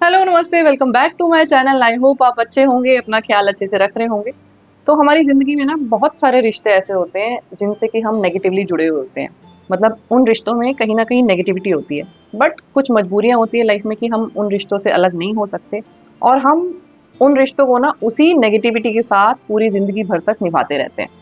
Hello नमस्ते, welcome back to my channel. I hope आप अच्छे होंगे, अपना ख्याल अच्छे से रख रहे होंगे। तो हमारी ज़िंदगी में ना बहुत सारे रिश्ते ऐसे होते हैं जिनसे कि हम नेगेटिवली जुड़े हुए होते हैं। मतलब उन रिश्तों में कहीं न कहीं नेगेटिविटी होती है। बट कुछ मजबूरियाँ होती है लाइफ में कि हम उन रिश्तों से अलग नहीं हो सकते और हम उन रिश्तों को ना उसी नेगेटिविटी के साथ पूरी ज़िंदगी भर तक निभाते रहते हैं।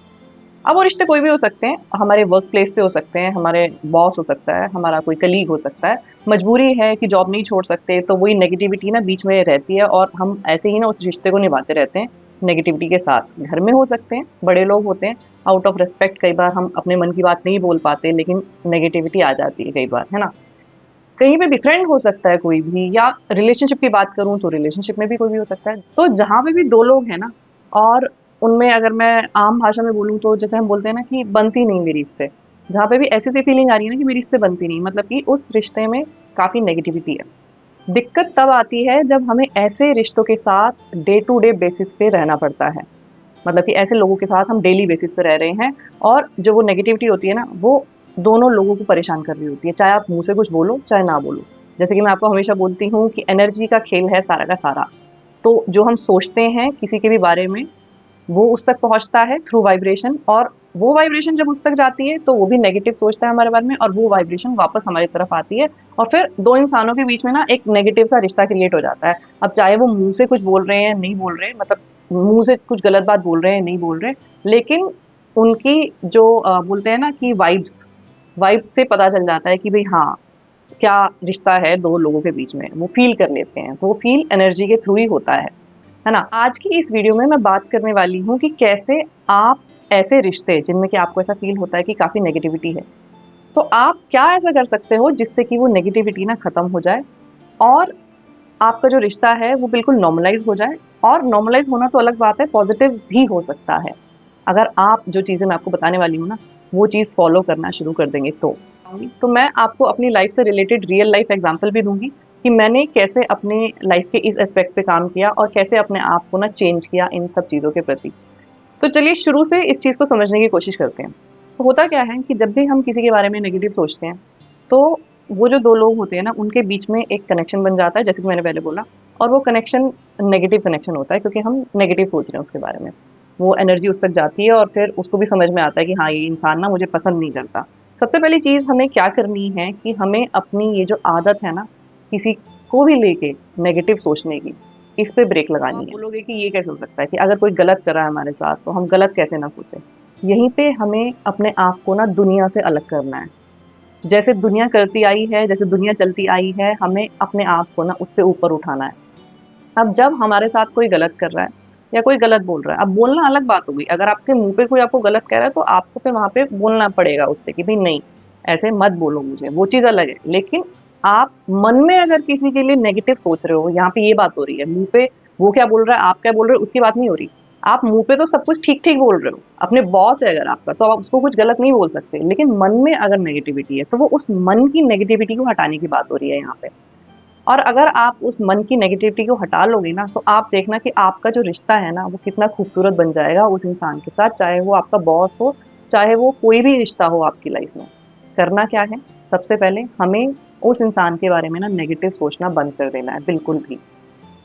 अब वो रिश्ते कोई भी हो सकते हैं, हमारे वर्क प्लेस पे हो सकते हैं, हमारे बॉस हो सकता है, हमारा कोई कलीग हो सकता है। मजबूरी है कि जॉब नहीं छोड़ सकते, तो वही नेगेटिविटी ना बीच में रहती है और हम ऐसे ही ना उस रिश्ते को निभाते रहते हैं नेगेटिविटी के साथ। घर में हो सकते हैं, बड़े लोग होते हैं, आउट ऑफ रिस्पेक्ट कई बार हम अपने मन की बात नहीं बोल पाते, लेकिन नेगेटिविटी आ जाती है कई बार, है ना? कहीं पे भी फ्रेंड हो सकता है कोई भी, या रिलेशनशिप की बात करूँ तो रिलेशनशिप में भी कोई भी हो सकता है। तो जहाँ पे भी 2 लोग हैं ना, और उनमें अगर मैं आम भाषा में बोलूँ तो जैसे हम बोलते हैं ना कि बनती नहीं मेरी इससे, जहाँ पे भी ऐसी-सी फीलिंग आ रही है ना कि मेरी इससे बनती नहीं, मतलब कि उस रिश्ते में काफ़ी नेगेटिविटी है। दिक्कत तब आती है जब हमें ऐसे रिश्तों के साथ डे टू डे बेसिस पे रहना पड़ता है। मतलब कि ऐसे लोगों के साथ हम डेली बेसिस पे रह रहे हैं और जो वो नेगेटिविटी होती है ना, वो दोनों लोगों को परेशान कर रही होती है, चाहे आप मुँह से कुछ बोलो, चाहे ना बोलो। जैसे कि मैं आपको हमेशा बोलती हूँ कि एनर्जी का खेल है सारा का सारा। तो जो हम सोचते हैं किसी के भी बारे में, वो उस तक पहुँचता है थ्रू वाइब्रेशन, और वो वाइब्रेशन जब उस तक जाती है, तो वो भी नेगेटिव सोचता है हमारे बारे में और वो वाइब्रेशन वापस हमारी तरफ आती है और फिर 2 इंसानों के बीच में ना एक नेगेटिव सा रिश्ता क्रिएट हो जाता है। अब चाहे वो मुँह से कुछ बोल रहे हैं, नहीं बोल रहे, मतलब मुँह से कुछ गलत बात बोल रहे हैं, नहीं बोल रहे, लेकिन उनकी जो बोलते हैं ना कि वाइब्स, वाइब्स से पता चल जाता है कि भई हाँ, क्या रिश्ता है 2 लोगों के बीच में, वो फ़ील कर लेते हैं। वो फ़ील एनर्जी के थ्रू ही होता है ना? आज की इस वीडियो में मैं बात करने वाली हूँ कि कैसे आप ऐसे रिश्ते जिनमें कि आपको ऐसा फ़ील होता है कि काफ़ी नेगेटिविटी है, तो आप क्या ऐसा कर सकते हो जिससे कि वो नेगेटिविटी ना ख़त्म हो जाए और आपका जो रिश्ता है वो बिल्कुल नॉर्मलाइज़ हो जाए। और नॉर्मलाइज़ होना तो अलग बात है, पॉज़िटिव भी हो सकता है। अगर आप जो चीज़ें मैं आपको बताने वाली हूँ ना, वो चीज़ फ़ॉलो करना शुरू कर देंगे तो। तो मैं आपको अपनी लाइफ़ से रिलेटेड रियल लाइफ़ एग्ज़ाम्पल भी दूँगी कि मैंने कैसे अपने लाइफ़ के इस एस्पेक्ट पे काम किया और कैसे अपने आप को ना चेंज किया इन सब चीज़ों के प्रति। तो चलिए शुरू से इस चीज़ को समझने की कोशिश करते हैं। तो होता क्या है कि जब भी हम किसी के बारे में नेगेटिव सोचते हैं, तो वो जो 2 लोग होते हैं ना, उनके बीच में एक कनेक्शन बन जाता है, जैसे कि मैंने पहले बोला, और वो कनेक्शन नेगेटिव कनेक्शन होता है क्योंकि हम नेगेटिव सोच रहे हैं उसके बारे में। वो एनर्जी उस तक जाती है और फिर उसको भी समझ में आता है कि हाँ, ये इंसान ना मुझे पसंद नहीं करता। सबसे पहली चीज़ हमें क्या करनी है कि हमें अपनी ये जो आदत है ना, किसी को भी लेके नेगेटिव सोचने की, इस पे ब्रेक लगानी है। आप बोलोगे कि ये कैसे हो सकता है कि अगर कोई गलत कर रहा है हमारे साथ, तो हम गलत कैसे ना सोचें? यहीं पे हमें अपने आप को ना दुनिया से अलग करना है। जैसे दुनिया करती आई है, जैसे दुनिया चलती आई है, हमें अपने आप को ना उससे ऊपर उठाना है। अब जब हमारे साथ कोई गलत कर रहा है या कोई गलत बोल रहा है, अब बोलना अलग बात हो गई, अगर आपके मुँह पे कोई आपको गलत कह रहा है, तो आपको फिर वहाँ पे बोलना पड़ेगा उससे कि भई नहीं, ऐसे मत बोलो मुझे, वो चीज़ अलग है। लेकिन आप मन में अगर किसी के लिए नेगेटिव सोच रहे हो, यहाँ पे ये बात हो रही है, मुँह पे वो क्या बोल रहा है, आप क्या बोल रहे हो, उसकी बात नहीं हो रही। आप मुँह पे तो सब कुछ ठीक-ठीक बोल रहे हो, अपने बॉस है अगर आपका, तो आप उसको कुछ गलत नहीं बोल सकते, लेकिन मन में अगर नेगेटिविटी है, तो वो उस मन की नेगेटिविटी को हटाने की बात हो रही है यहाँ पे। और अगर आप उस मन की नेगेटिविटी को हटा लोगे ना, तो आप देखना कि आपका जो रिश्ता है ना, वो कितना खूबसूरत बन जाएगा उस इंसान के साथ, चाहे वो आपका बॉस हो, चाहे वो कोई भी रिश्ता हो आपकी लाइफ में। करना क्या है? सबसे पहले हमें उस इंसान के बारे में ना नेगेटिव सोचना बंद कर देना है, बिल्कुल भी।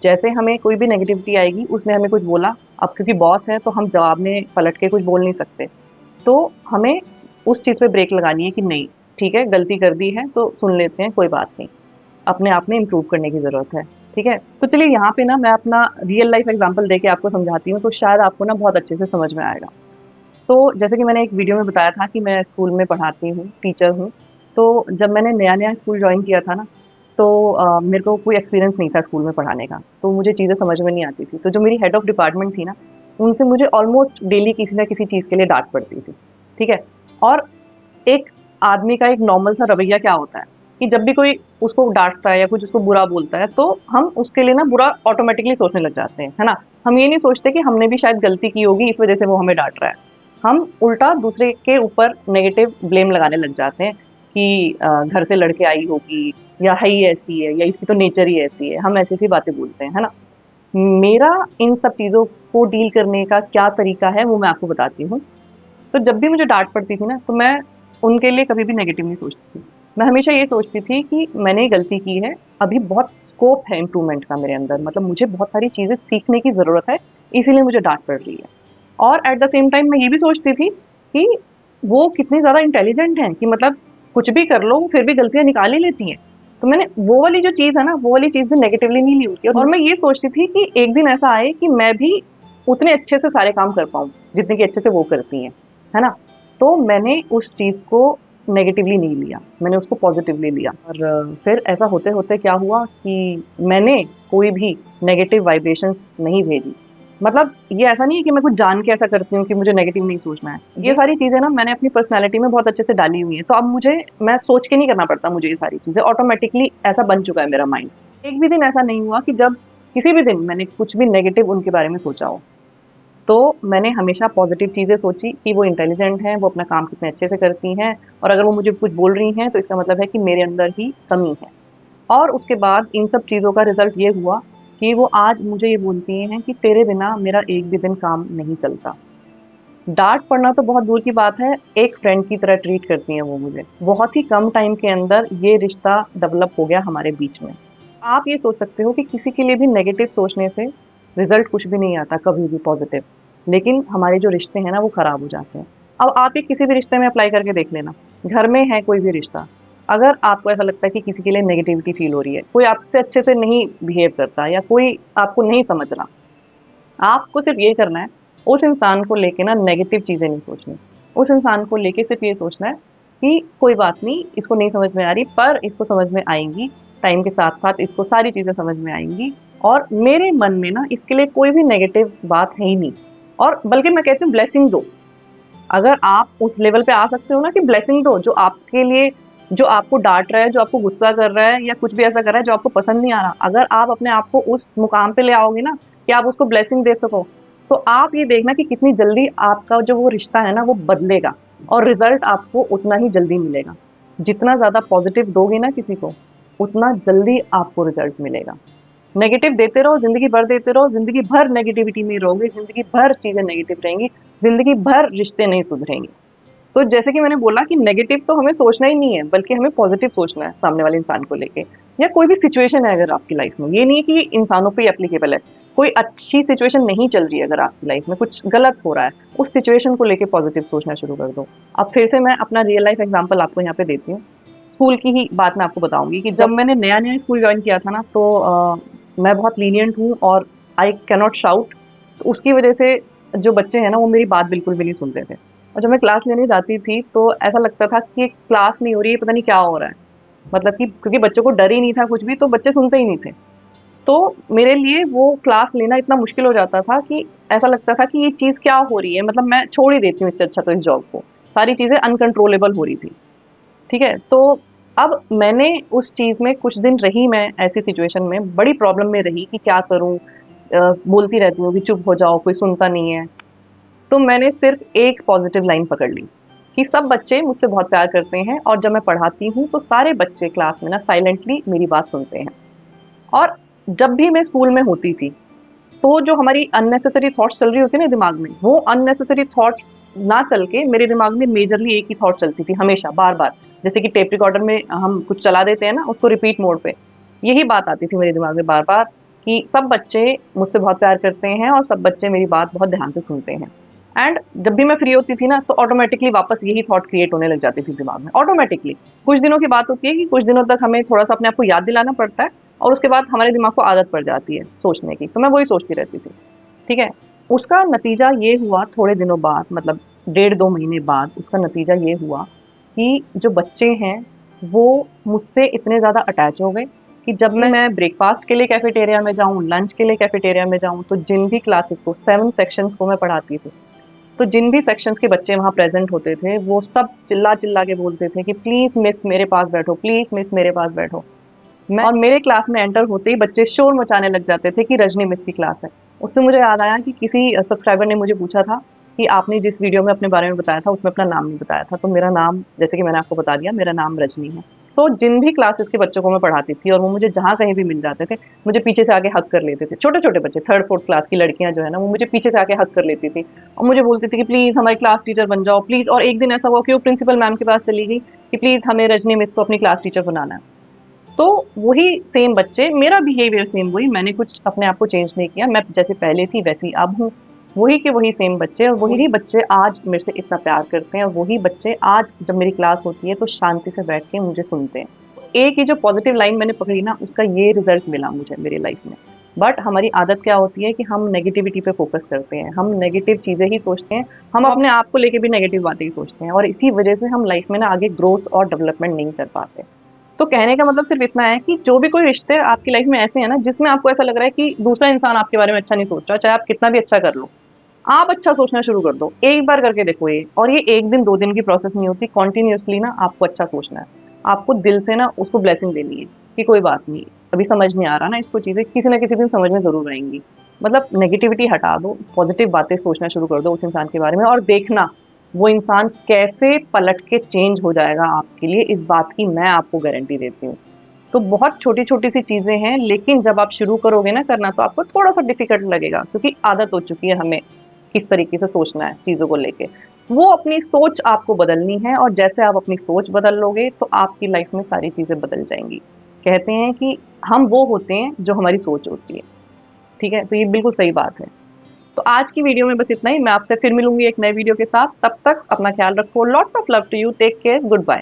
जैसे हमें कोई भी नेगेटिविटी आएगी, उसने हमें कुछ बोला, अब क्योंकि बॉस है, तो हम जवाब में पलट के कुछ बोल नहीं सकते। तो हमें उस चीज़ पे ब्रेक लगानी है कि नहीं, ठीक है, गलती कर दी है, तो सुन लेते हैं, कोई बात नहीं। अपने आप में इम्प्रूव करने की ज़रूरत है, ठीक है? तो चलिए यहाँ पे ना मैं अपना रियल लाइफ़ एग्ज़ाम्पल देके आपको समझाती हूँ, तो शायद आपको ना बहुत अच्छे से समझ में आएगा। तो जैसे कि मैंने एक वीडियो में बताया था कि मैं स्कूल में पढ़ाती हूँ, टीचर हूँ। तो जब मैंने नया-नया स्कूल जॉइन किया था ना, तो मेरे को कोई एक्सपीरियंस नहीं था स्कूल में पढ़ाने का, तो मुझे चीज़ें समझ में नहीं आती थी। तो जो मेरी हेड ऑफ़ डिपार्टमेंट थी ना, उनसे मुझे ऑलमोस्ट डेली किसी न किसी चीज़ के लिए डाँट पड़ती थी, ठीक है? और एक आदमी का एक नॉर्मल सा रवैया क्या होता है कि जब भी कोई उसको डाँटता है या कुछ उसको बुरा बोलता है, तो हम उसके लिए ना बुरा ऑटोमैटिकली सोचने लग जाते हैं, है ना? हम ये नहीं सोचते कि हमने भी शायद गलती की होगी, इस वज़ह से वो हमें डाँट रहा है। हम उल्टा दूसरे के ऊपर नेगेटिव ब्लेम लगाने लग जाते हैं कि घर से लड़ के आई होगी, या है ही ऐसी है, या इसकी तो नेचर ही ऐसी है। हम ऐसी-ऐसी बातें बोलते हैं, है ना? मेरा इन सब चीज़ों को डील करने का क्या तरीका है, वो मैं आपको बताती हूँ। तो जब भी मुझे डाँट पड़ती थी ना, तो मैं उनके लिए कभी भी नेगेटिव नहीं सोचती थी। मैं हमेशा ये सोचती थी कि मैंने गलती की है, अभी बहुत स्कोप है इम्प्रूवमेंट का मेरे अंदर, मतलब मुझे बहुत सारी चीज़ें सीखने की ज़रूरत है, इसीलिए मुझे डाँट पड़ रही है। और एट द सेम टाइम मैं ये भी सोचती थी कि वो कितनी ज़्यादा इंटेलिजेंट हैं कि मतलब कुछ भी कर लो, फिर भी गलतियाँ निकाल ही लेती हैं। तो मैंने वो वाली जो चीज़ है ना, वो वाली चीज़ भी नेगेटिवली नहीं ली होती, और मैं ये सोचती थी कि एक दिन ऐसा आए कि मैं भी उतने अच्छे से सारे काम कर पाऊँ, जितने कि अच्छे से वो करती हैं, है ना? तो मैंने उस चीज़ को नेगेटिवली नहीं लिया, मैंने उसको पॉज़िटिवली लिया। और फिर ऐसा होते-होते क्या हुआ कि मैंने कोई भी नेगेटिव वाइब्रेशंस नहीं भेजी। मतलब ये ऐसा नहीं है कि मैं कुछ जान के ऐसा करती हूँ कि मुझे नेगेटिव नहीं सोचना है। ये सारी चीज़ें ना मैंने अपनी पर्सनैलिटी में बहुत अच्छे से डाली हुई हैं, तो अब मुझे मैं सोच के नहीं करना पड़ता मुझे ये सारी चीज़ें, ऑटोमैटिकली ऐसा बन चुका है मेरा माइंड। एक भी दिन ऐसा नहीं हुआ कि जब किसी भी दिन मैंने कुछ भी नेगेटिव उनके बारे में सोचा हो। तो मैंने हमेशा पॉज़िटिव चीज़ें सोची कि वो इंटेलिजेंट हैं, वो अपना काम कितने अच्छे से करती हैं, और अगर वो मुझे कुछ बोल रही हैं, तो इसका मतलब है कि मेरे अंदर ही कमी है। और उसके बाद इन सब चीज़ों का रिज़ल्ट ये हुआ कि वो आज मुझे ये बोलती हैं कि तेरे बिना मेरा एक भी दिन काम नहीं चलता। डाँट पड़ना तो बहुत दूर की बात है, एक फ्रेंड की तरह ट्रीट करती हैं वो मुझे। बहुत ही कम टाइम के अंदर ये रिश्ता डेवलप हो गया हमारे बीच में। आप ये सोच सकते हो कि किसी के लिए भी नेगेटिव सोचने से रिज़ल्ट कुछ भी नहीं आता कभी भी पॉज़िटिव, लेकिन हमारे जो रिश्ते हैं ना वो ख़राब हो जाते हैं। अब आप ये किसी भी रिश्ते में अप्लाई करके देख लेना, घर में है कोई भी रिश्ता, अगर आपको ऐसा लगता है कि किसी के लिए नेगेटिविटी फ़ील हो रही है, कोई आपसे अच्छे से नहीं बिहेव करता या कोई आपको नहीं समझ रहा, आपको सिर्फ़ ये करना है, उस इंसान को लेके ना नेगेटिव चीज़ें नहीं सोचनी। उस इंसान को लेके सिर्फ़ ये सोचना है कि कोई बात नहीं, इसको नहीं समझ में आ रही, पर इसको समझ में आएँगी। टाइम के साथ-साथ इसको सारी चीज़ें समझ में आएँगी, और मेरे मन में ना इसके लिए कोई भी नेगेटिव बात है ही नहीं। और बल्कि मैं कहती हूँ ब्लेसिंग दो। अगर आप उस लेवल पे आ सकते हो ना कि ब्लेसिंग दो, जो आपके लिए, जो आपको डाँट रहा है, जो आपको गुस्सा कर रहा है या कुछ भी ऐसा कर रहा है जो आपको पसंद नहीं आ रहा, अगर आप अपने आप को उस मुकाम पे ले आओगे ना कि आप उसको ब्लेसिंग दे सको, तो आप ये देखना कि कितनी जल्दी आपका जो वो रिश्ता है ना वो बदलेगा, और रिज़ल्ट आपको उतना ही जल्दी मिलेगा। जितना ज़्यादा पॉज़िटिव दोगे ना किसी को, उतना जल्दी आपको रिज़ल्ट मिलेगा। नेगेटिव देते रहो, ज़िंदगी भर देते रहो, ज़िंदगी भर नेगेटिविटी में रहोगे, ज़िंदगी भर चीज़ें नेगेटिव रहेंगी, ज़िंदगी भर रिश्ते नहीं सुधरेंगे। तो जैसे कि मैंने बोला कि नेगेटिव तो हमें सोचना ही नहीं है, बल्कि हमें पॉज़िटिव सोचना है सामने वाले इंसान को लेके, या कोई भी सिचुएशन है अगर आपकी लाइफ़ में। ये नहीं है कि इंसानों पे ही एप्लीकेबल है। कोई अच्छी सिचुएशन नहीं चल रही है अगर आपकी लाइफ़ में, कुछ गलत हो रहा है, उस सिचुएशन को लेके पॉज़िटिव सोचना शुरू कर दो। अब फिर से मैं अपना रियल लाइफ़ एग्ज़ाम्पल आपको यहाँ पे देती हूँ। स्कूल की ही बात मैं आपको बताऊँगी कि जब मैंने नया-नया स्कूल जॉइन किया था ना, तो मैं बहुत लीनिएंट हूँ और आई कैन नॉट शाउट। तो उसकी वजह से जो बच्चे हैं ना, वो मेरी बात बिल्कुल भी नहीं सुनते थे। और जब मैं क्लास लेने जाती थी, तो ऐसा लगता था कि क्लास नहीं हो रही है, पता नहीं क्या हो रहा है। मतलब कि क्योंकि बच्चों को डर ही नहीं था कुछ भी, तो बच्चे सुनते ही नहीं थे। तो मेरे लिए वो क्लास लेना इतना मुश्किल हो जाता था कि ऐसा लगता था कि ये चीज़ क्या हो रही है? मतलब मैं छोड़ ही देती हूँ इससे अच्छा तो इस जॉब को। सारी चीज़ें अनकंट्रोलेबल हो रही थी। ठीक है? तो अब मैंने उस चीज़ में कुछ दिन रही, मैं ऐसी सिचुएशन में बड़ी प्रॉब्लम में रही कि क्या करूँ? बोलती रहती हूँ कि चुप हो जाओ, कोई सुनता नहीं है। तो मैंने सिर्फ़ एक पॉज़िटिव लाइन पकड़ ली कि सब बच्चे मुझसे बहुत प्यार करते हैं, और जब मैं पढ़ाती हूँ तो सारे बच्चे क्लास में ना साइलेंटली मेरी बात सुनते हैं। और जब भी मैं स्कूल में होती थी, तो जो हमारी अननेसेसरी थॉट्स चल रही होती है ना दिमाग में, वो अननेसेसरी थॉट्स ना चल के मेरे दिमाग में मेजरली एक ही थॉट चलती थी हमेशा, बार-बार। जैसे कि टेप रिकॉर्डर में हम कुछ चला देते हैं ना, उसको रिपीट मोड पे। यही बात आती थी मेरे दिमाग में बार-बार कि सब बच्चे मुझसे बहुत प्यार करते हैं और सब बच्चे मेरी बात बहुत ध्यान से सुनते हैं। एंड जब भी मैं फ्री होती थी ना, तो ऑटोमैटिकली वापस यही थॉट क्रिएट होने लग जाती थी दिमाग में, ऑटोमैटिकली। कुछ दिनों की बात होती है कि कुछ दिनों तक हमें थोड़ा-सा अपने आप को याद दिलाना पड़ता है, और उसके बाद हमारे दिमाग को आदत पड़ जाती है सोचने की, तो मैं वही सोचती रहती थी, ठीक है? उसका नतीजा ये हुआ थोड़े दिनों बाद, मतलब डेढ़ 2 महीने बाद उसका नतीजा ये हुआ कि जो बच्चे हैं, वो मुझसे इतने ज़्यादा अटैच हो गए कि जब मैं ब्रेकफ़ास्ट के लिए कैफ़ेटेरिया में जाऊँ, लंच के लिए कैफ़ेटेरिया में जाऊँ, तो जिन भी क्लासेस को 7 सेक्शंस को मैं पढ़ाती थी, तो जिन भी सेक्शंस के बच्चे वहाँ प्रेज़ेंट होते थे, वो सब चिल्ला-चिल्ला के बोलते थे कि प्लीज़ मिस मेरे पास बैठो, प्लीज़ मिस मेरे पास बैठो। मैं और मेरे क्लास में एंटर होते ही बच्चे शोर मचाने लग जाते थे कि रजनी मिस की क्लास है। उससे मुझे याद आया कि किसी सब्सक्राइबर ने मुझे पूछा था कि आपने जिस वीडियो में अपने बारे में बताया था, उसमें अपना नाम नहीं बताया था। तो मेरा नाम, जैसे कि मैंने आपको बता दिया, मेरा नाम रजनी है। तो जिन भी क्लासेस के बच्चों को मैं पढ़ाती थी और वो मुझे जहाँ कहीं भी मिल जाते थे, मुझे पीछे से आके हग कर लेते थे। छोटे-छोटे बच्चे 3rd 4th क्लास की लड़कियाँ जो है ना, वो मुझे पीछे से आके हग कर लेती थी और मुझे बोलती थी कि प्लीज़ हमारी क्लास टीचर बन जाओ प्लीज़। और एक दिन ऐसा हुआ कि वो प्रिंसिपल मैम के पास चली गई कि प्लीज़ हमें रजनी मिस को अपनी क्लास टीचर बनाना है। तो वही सेम बच्चे, मेरा बिहेवियर सेम वही, मैंने कुछ अपने आप को चेंज नहीं किया, मैं जैसे पहले थी वैसी अब हूँ। वही के वही सेम बच्चे और वही बच्चे आज मेरे से इतना प्यार करते हैं और वही बच्चे आज जब मेरी क्लास होती है तो शांति से बैठ के मुझे सुनते हैं। एक ही जो पॉजिटिव लाइन मैंने पकड़ी ना, उसका ये रिजल्ट मिला मुझे मेरी लाइफ में। बट हमारी आदत क्या होती है कि हम नेगेटिविटी पे फोकस करते हैं, हम नेगेटिव चीजें ही सोचते हैं, हम अपने आप को लेके भी नेगेटिव बातें ही सोचते हैं और इसी वजह से हम लाइफ में ना आगे ग्रोथ और डेवलपमेंट नहीं कर पाते। तो कहने का मतलब सिर्फ इतना है कि जो भी कोई रिश्ते आपकी लाइफ में ऐसे हैं ना, जिसमें आपको ऐसा लग रहा है कि दूसरा इंसान आपके बारे में अच्छा नहीं सोच रहा, चाहे आप कितना भी अच्छा कर लो, आप अच्छा सोचना शुरू कर दो। एक बार करके देखो ये, और ये 1 दिन 2 दिन की प्रोसेस नहीं होती, कंटिन्यूअसली ना आपको अच्छा सोचना है। आपको दिल से ना उसको ब्लेसिंग देनी है कि कोई बात नहीं, अभी समझ नहीं आ रहा ना इसको चीज़ें, किसी ना किसी दिन समझ में ज़रूर आएँगी। मतलब नेगेटिविटी हटा दो, पॉजिटिव बातें सोचना शुरू कर दो उस इंसान के बारे में और देखना वो इंसान कैसे पलट के चेंज हो जाएगा आपके लिए, इस बात की मैं आपको गारंटी देती हूँ। तो बहुत छोटी-छोटी सी चीज़ें हैं, लेकिन जब आप शुरू करोगे ना करना तो आपको थोड़ा-सा डिफ़िकल्ट लगेगा क्योंकि आदत हो चुकी है हमें किस तरीके से सोचना है चीज़ों को लेके। वो अपनी सोच आपको बदलनी है और जैसे आप अपनी सोच बदल लोगे तो आपकी लाइफ़ में सारी चीज़ें बदल जाएँगी। कहते हैं कि हम वो होते हैं जो हमारी सोच होती है, ठीक है? तो ये बिल्कुल सही बात है। तो आज की वीडियो में बस इतना ही, मैं आपसे फिर मिलूँगी एक नए वीडियो के साथ, तब तक अपना ख़्याल रखो। Lots of love to you, take care, good bye.